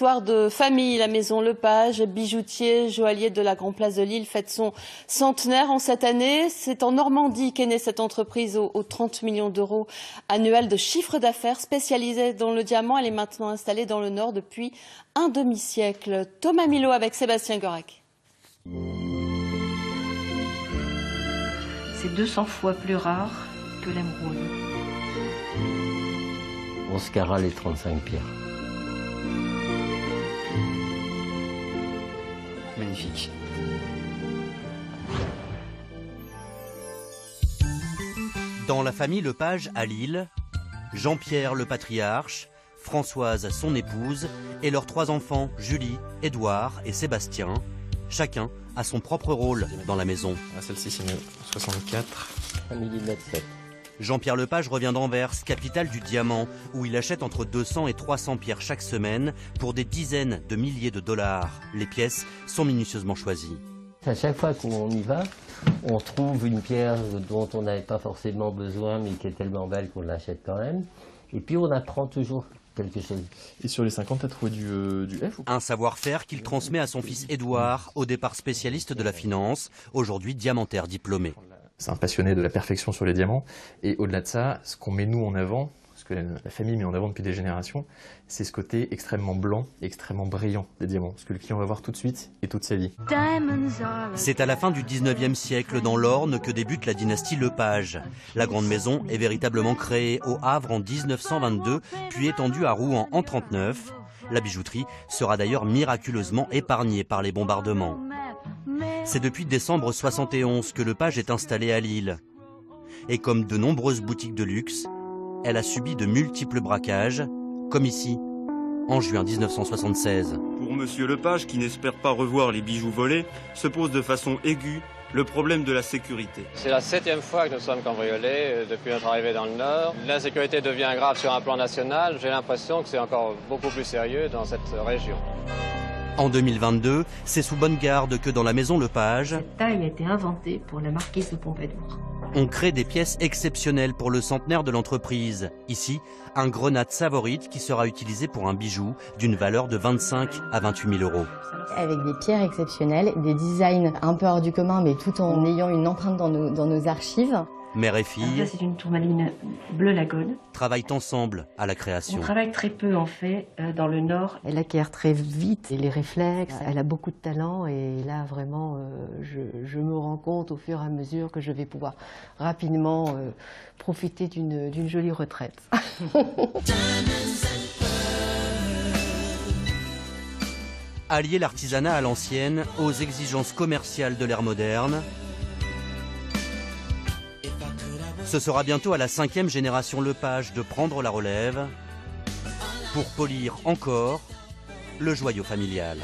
histoire de famille. La maison Lepage, bijoutier, joaillier de la Grande Place de Lille, fête son centenaire en cette année. C'est en Normandie qu'est née cette entreprise aux 30 millions d'euros annuels de chiffre d'affaires, spécialisée dans le diamant. Elle est maintenant installée dans le Nord depuis un demi-siècle. Thomas Milot avec Sébastien Gorac. C'est 200 fois plus rare que l'émeraude. On se carra les 35 pierres. Magnifique. Dans la famille Lepage à Lille, Jean-Pierre le patriarche, Françoise son épouse et leurs 3 enfants, Julie, Édouard et Sébastien, chacun a son propre rôle dans la maison. Ah, celle-ci c'est mieux, 64. 1 mm 7. Jean-Pierre Lepage revient d'Anvers, capitale du diamant, où il achète entre 200 et 300 pierres chaque semaine pour des dizaines de milliers de dollars. Les pièces sont minutieusement choisies. À chaque fois qu'on y va, on trouve une pierre dont on n'avait pas forcément besoin, mais qui est tellement belle qu'on l'achète quand même. Et puis on apprend toujours quelque chose. Et sur les 50, tu as trouvé du F ou... Un savoir-faire qu'il transmet à son fils Édouard, au départ spécialiste de la finance, aujourd'hui diamantaire diplômé. C'est un passionné de la perfection sur les diamants. Et au-delà de ça, ce qu'on met nous en avant, ce que la famille met en avant depuis des générations, c'est ce côté extrêmement blanc, extrêmement brillant des diamants. Ce que le client va voir tout de suite et toute sa vie. C'est à la fin du 19e siècle dans l'Orne que débute la dynastie Lepage. La grande maison est véritablement créée au Havre en 1922, puis étendue à Rouen en 1939. La bijouterie sera d'ailleurs miraculeusement épargnée par les bombardements. C'est depuis décembre 1971 que Lepage est installé à Lille. Et comme de nombreuses boutiques de luxe, elle a subi de multiples braquages, comme ici, en juin 1976. Pour Monsieur Lepage, qui n'espère pas revoir les bijoux volés, se pose de façon aiguë le problème de la sécurité. C'est la 7e fois que nous sommes cambriolés depuis notre arrivée dans le Nord. L'insécurité devient grave sur un plan national. J'ai l'impression que c'est encore beaucoup plus sérieux dans cette région. En 2022, c'est sous bonne garde que dans la maison Lepage, Cette taille a été inventée pour la marquise de Pompadour. on crée des pièces exceptionnelles pour le centenaire de l'entreprise. Ici, un grenade Savorite qui sera utilisé pour un bijou d'une valeur de 25 à 28 000 euros. Avec des pierres exceptionnelles, des designs un peu hors du commun, mais tout en ayant une empreinte dans nos archives. Mère et Ça, fille c'est une tourmaline bleu lagone. travaillent ensemble à la On création. travaille très peu, en fait, dans le Nord. Elle acquiert très vite et les réflexes, elle a beaucoup de talent et là vraiment je me rends compte au fur et à mesure que je vais pouvoir rapidement profiter d'une jolie retraite. Allier l'artisanat à l'ancienne aux exigences commerciales de l'ère moderne. Ce sera bientôt à la 5e génération Lepage de prendre la relève pour polir encore le joyau familial.